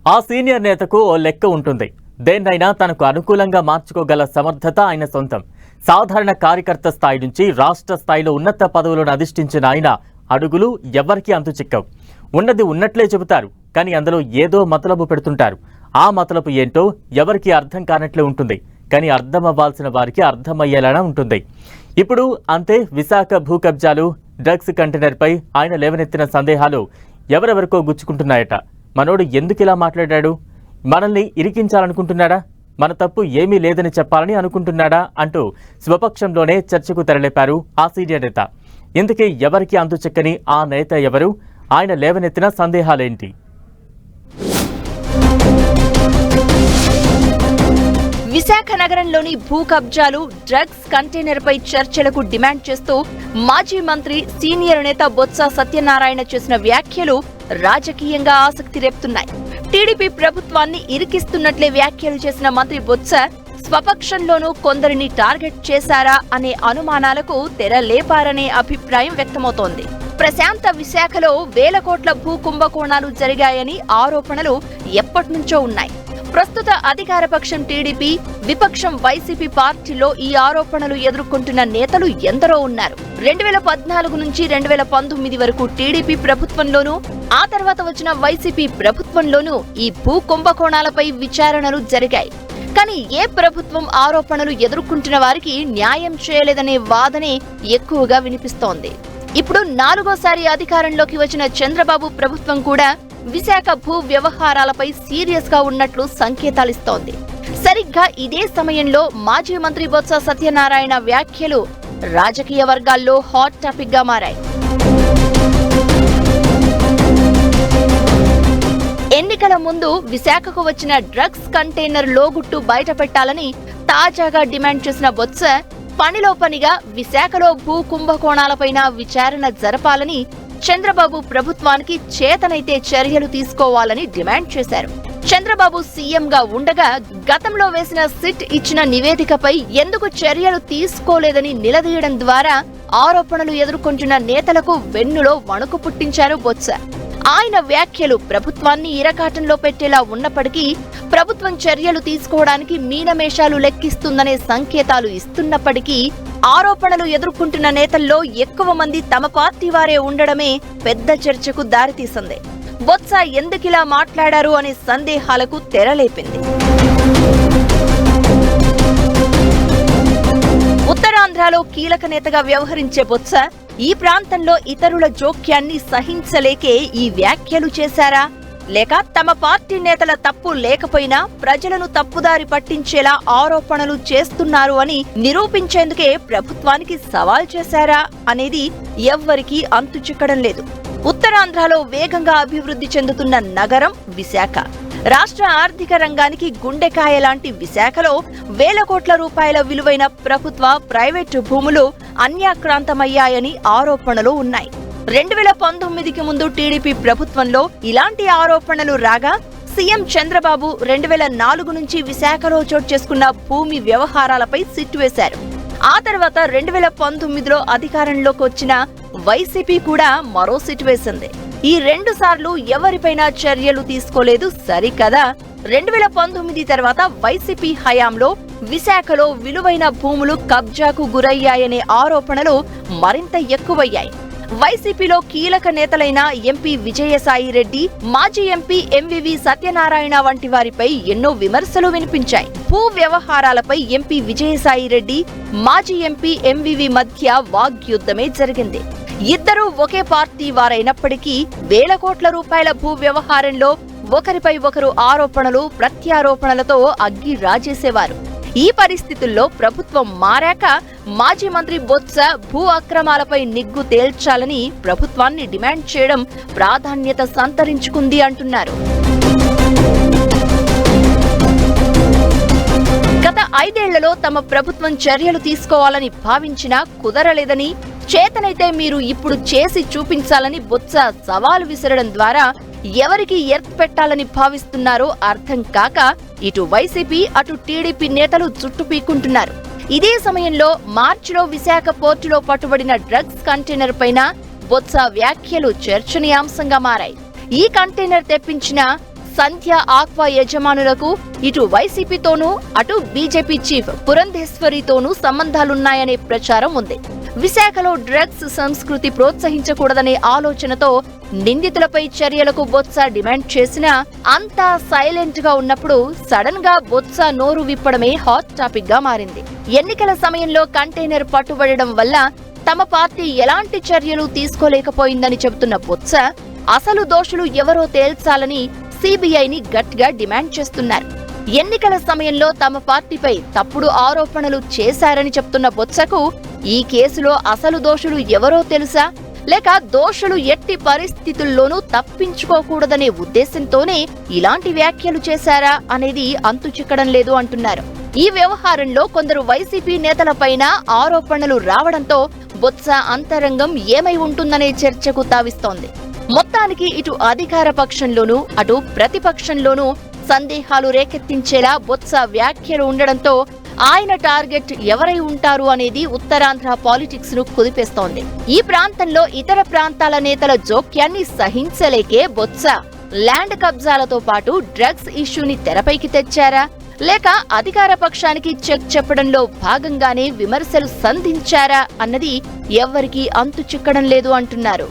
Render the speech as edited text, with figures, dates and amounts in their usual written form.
ఆ సీనియర్ నేతకు ఓ లెక్క ఉంటుంది. దేన్నైనా తనకు అనుకూలంగా మార్చుకోగల సమర్థత ఆయన సొంతం. సాధారణ కార్యకర్త స్థాయి నుంచి రాష్ట్ర స్థాయిలో ఉన్నత పదవులను అధిష్ఠించిన ఆయన అడుగులు ఎవరికీ అంతుచిక్కవు. ఉన్నది ఉన్నట్లే చెబుతారు, కానీ అందులో ఏదో మతలబు పెడుతుంటారు. ఆ మతలబు ఏంటో ఎవరికి అర్థం కానట్లే ఉంటుంది, కానీ అర్థం అవ్వాల్సిన వారికి అర్థమయ్యేలానే ఉంటుంది. ఇప్పుడు అంతే. విశాఖ భూ కబ్జాలు, డ్రగ్స్ కంటైనర్పై ఆయన లేవనెత్తిన సందేహాలు ఎవరెవరికో గుచ్చుకుంటున్నాయట. మనోడు ఎందుకు ఇలా మాట్లాడాడు? మనల్ని ఇరికించాలనుకుంటున్నాడా? మన తప్పు ఏమీ లేదని చెప్పాలని అనుకుంటున్నాడా అంటూ స్వపక్షంలోనే చర్చకు తెరలేపారు ఆ సీనియర్ నేత. ఇందుకే ఎవరికి అంతుచెక్కని ఆ నేత ఎవరు? ఆయన లేవనెత్తిన సందేహాలేంటి? విశాఖ నగరంలోని భూ కబ్జాలు, డ్రగ్స్ కంటైనర్పై చర్చలకు డిమాండ్ చేస్తూ మాజీ మంత్రి, సీనియర్ నేత బొత్స సత్యనారాయణ చేసిన వ్యాఖ్యలు రాజకీయంగా ఆసక్తి రేపుతున్నాయి. టీడీపీ ప్రభుత్వాన్ని ఇరికిస్తున్నట్లే వ్యాఖ్యలు చేసిన మంత్రి బొత్స స్వపక్షంలోనూ కొందరిని టార్గెట్ చేశారా అనే అనుమానాలకు తెరలేపారనే అభిప్రాయం వ్యక్తమవుతోంది. ప్రశాంత విశాఖలో వేల కోట్ల భూ కుంభకోణాలు జరిగాయని ఆరోపణలు ఎప్పటినుంచో ఉన్నాయి. ప్రస్తుత అధికారపక్షం టీడీపీ, విపక్షం వైసీపీ పార్టీలో ఈ ఆరోపణలు ఎదుర్కొంటున్న నేతలు ఎందరో ఉన్నారు. 2014 నుంచి 2019 వరకు టీడీపీ ప్రభుత్వంలోనూ, ఆ తర్వాత వచ్చిన వైసీపీ ప్రభుత్వంలోనూ ఈ భూ కుంభకోణాలపై విచారణలు జరిగాయి. కానీ ఏ ప్రభుత్వం ఆరోపణలు ఎదుర్కొంటున్న వారికి న్యాయం చేయలేదనే వాదనే ఎక్కువగా వినిపిస్తోంది. ఇప్పుడు 4వ సారి అధికారంలోకి వచ్చిన చంద్రబాబు ప్రభుత్వం కూడా విశాఖ భూ వ్యవహారాలపై సీరియస్ గా ఉన్నట్లు సంకేతాలిస్తోంది. సరిగ్గా ఇదే సమయంలో మాజీ మంత్రి బొత్స సత్యనారాయణ వ్యాఖ్యలు రాజకీయ వర్గాల్లో హాట్ టాపిక్ గా మారాయి. ఎన్నికల ముందు విశాఖకు వచ్చిన డ్రగ్స్ కంటైనర్ లోగుట్టు బయటపెట్టాలని తాజాగా డిమాండ్ చేసిన బొత్స పనిలో పనిగా విశాఖలో భూ కుంభకోణాలపైన విచారణ జరపాలని, చంద్రబాబు ప్రభుత్వానికి చేతనైతే చర్యలు తీసుకోవాలని డిమాండ్ చేశారు. చంద్రబాబు సీఎంగా ఉండగా గతంలో వేసిన సిట్ ఇచ్చిన నివేదికపై ఎందుకు చర్యలు తీసుకోలేదని నిలదీయడం ద్వారా ఆరోపణలు ఎదుర్కొంటున్న నేతలకు వెన్నులో వణుకు పుట్టించారు బొత్స. ఆయన వ్యాఖ్యలు ప్రభుత్వాన్ని ఇరకాటంలో పెట్టేలా ఉన్నప్పటికీ ప్రభుత్వం చర్యలు తీసుకోవడానికి మీనమేషాలు లెక్కిస్తుందనే సంకేతాలు ఇస్తున్నప్పటికీ ఆరోపణలు ఎదుర్కొంటున్న నేతల్లో ఎక్కువ మంది తమ పార్టీ వారే ఉండడమే పెద్ద చర్చకు దారితీసింది. బొత్స ఎందుకిలా మాట్లాడారు అనే సందేహాలకు తెరలేపింది. ఉత్తరాంధ్రలో కీలక నేతగా వ్యవహరించే బొత్స ఈ ప్రాంతంలో ఇతరుల జోక్యాన్ని సహించలేకే ఈ వ్యాఖ్యలు చేశారా, లేక తమ పార్టీ నేతల తప్పు లేకపోయినా ప్రజలను తప్పుదారి పట్టించేలా ఆరోపణలు చేస్తున్నారు అని నిరూపించేందుకే ప్రభుత్వానికి సవాల్ చేశారా అనేది ఎవ్వరికీ అంతుచిక్కడం లేదు. ఉత్తరాంధ్రలో వేగంగా అభివృద్ధి చెందుతున్న నగరం విశాఖ. రాష్ట్ర ఆర్థిక రంగానికి గుండెకాయ లాంటి విశాఖలో వేల కోట్ల రూపాయల విలువైన ప్రభుత్వ, ప్రైవేటు భూములు అన్యాక్రాంతమయ్యాయని ఆరోపణలు ఉన్నాయి. 2019కి ముందు టీడీపీ ప్రభుత్వంలో ఇలాంటి ఆరోపణలు రాగా సీఎం చంద్రబాబు 2004 నుంచి విశాఖలో చోటు చేసుకున్న భూమి వ్యవహారాలపై సిట్ వేశారు. ఆ తర్వాత 2019లో అధికారంలోకి వచ్చిన వైసీపీ కూడా మరో సిట్ వేసింది. ఈ 2 సార్లు ఎవరిపైనా చర్యలు తీసుకోలేదు సరికదా. 2019 తర్వాత వైసీపీ హయాంలో విశాఖలో విలువైన భూములు కబ్జాకు గురయ్యాయనే ఆరోపణలు మరింత ఎక్కువయ్యాయి. వైసీపీలో కీలక నేతలైన ఎంపీ విజయసాయి రెడ్డి, మాజీ ఎంపీ ఎంవివి సత్యనారాయణ వంటి వారిపై ఎన్నో విమర్శలు వినిపించాయి. భూ వ్యవహారాలపై ఎంపీ విజయసాయి రెడ్డి, మాజీ ఎంపీ ఎంవివి మధ్య వాగ్యుద్ధమే జరిగింది. ఇద్దరూ ఒకే పార్టీ వారైనప్పటికీ వేల కోట్ల రూపాయల భూ వ్యవహారంలో ఒకరిపై ఒకరు ఆరోపణలు, ప్రత్యారోపణలతో అగ్గి రాజేసేవారు. ఈ పరిస్థితుల్లో ప్రభుత్వం మారాక మాజీ మంత్రి బొత్స భూ అక్రమాలపై నిగ్గు తేల్చాలని ప్రభుత్వాన్ని డిమాండ్ చేయడం ప్రాధాన్యత సంతరించుకుంది అంటున్నారు. గత 5 ఏళ్లలో తమ ప్రభుత్వం చర్యలు తీసుకోవాలని భావించినా కుదరలేదని, చేతనైతే మీరు ఇప్పుడు చేసి చూపించాలని బొత్స సవాలు విసరడం ద్వారా ఎవరికి ఎర్త్ పెట్టాలని భావిస్తున్నారో అర్థం కాక ఇటు వైసీపీ, అటు టీడీపీ నేతలు చుట్టు పీక్కుంటున్నారు. ఇదే సమయంలో మార్చిలో విశాఖ పోర్టులో పట్టుబడిన డ్రగ్స్ కంటైనర్ పైన బొత్స వ్యాఖ్యలు చర్చనీయాంశంగా మారాయి. ఈ కంటైనర్ తెప్పించిన సంధ్య ఆక్వా యజమానులకు ఇటు వైసీపీతోనూ అటు బీజేపీ చీఫ్ పురంధేశ్వరితోనూ సంబంధాలున్నాయనే ప్రచారం ఉంది. విశాఖలో డ్రగ్స్ సంస్కృతి ప్రోత్సహించకూడదనే ఆలోచనతో నిందితులపై చర్యలకు బొత్స డిమాండ్ చేసినా అంతా సైలెంట్ గా ఉన్నప్పుడు సడన్ గా బొత్స నోరు విప్పడమే హాట్ టాపిక్ గా మారింది. ఎన్నికల సమయంలో కంటైనర్ పట్టుబడడం వల్ల తమ పార్టీ ఎలాంటి చర్యలు తీసుకోలేకపోయిందని చెబుతున్న బొత్స అసలు దోషులు ఎవరో తేల్చాలని సిబిఐని గట్టిగా డిమాండ్ చేస్తున్నారు. ఎన్నికల సమయంలో తమ పార్టీపై తప్పుడు ఆరోపణలు చేశారని చెప్తున్న బొత్సకు ఈ కేసులో అసలు దోషులు ఎవరో తెలుసా, లేక దోషులు ఎట్టి పరిస్థితుల్లోనూ తప్పించుకోకూడదనే ఉద్దేశంతోనే ఇలాంటి వ్యాఖ్యలు చేశారా అనేది అంతు చిక్కడం లేదు అంటున్నారు. ఈ వ్యవహారంలో కొందరు వైసీపీ నేతలపైన ఆరోపణలు రావడంతో బొత్స అంతరంగం ఏమై ఉంటుందనే చర్చకు తావిస్తోంది. మొత్తానికి ఇటు అధికార పక్షంలోనూ అటు ప్రతిపక్షంలోనూ సందేహాలు రేకెత్తించేలా బొత్స వ్యాఖ్యలు ఉండడంతో ఆయన టార్గెట్ ఎవరై ఉంటారు అనేది ఉత్తరాంధ్ర పాలిటిక్స్ ను కుదిపేస్తోంది. ఈ ప్రాంతంలో ఇతర ప్రాంతాల నేతల జోక్యాన్ని సహించలేకే బొత్స ల్యాండ్ కబ్జాలతో పాటు డ్రగ్స్ ఇష్యూని తెరపైకి తెచ్చారా, లేక అధికార పక్షానికి చెక్ చెప్పడంలో భాగంగానే విమర్శలు సంధించారా అన్నది ఎవ్వరికీ అంతు చిక్కడం లేదు అంటున్నారు.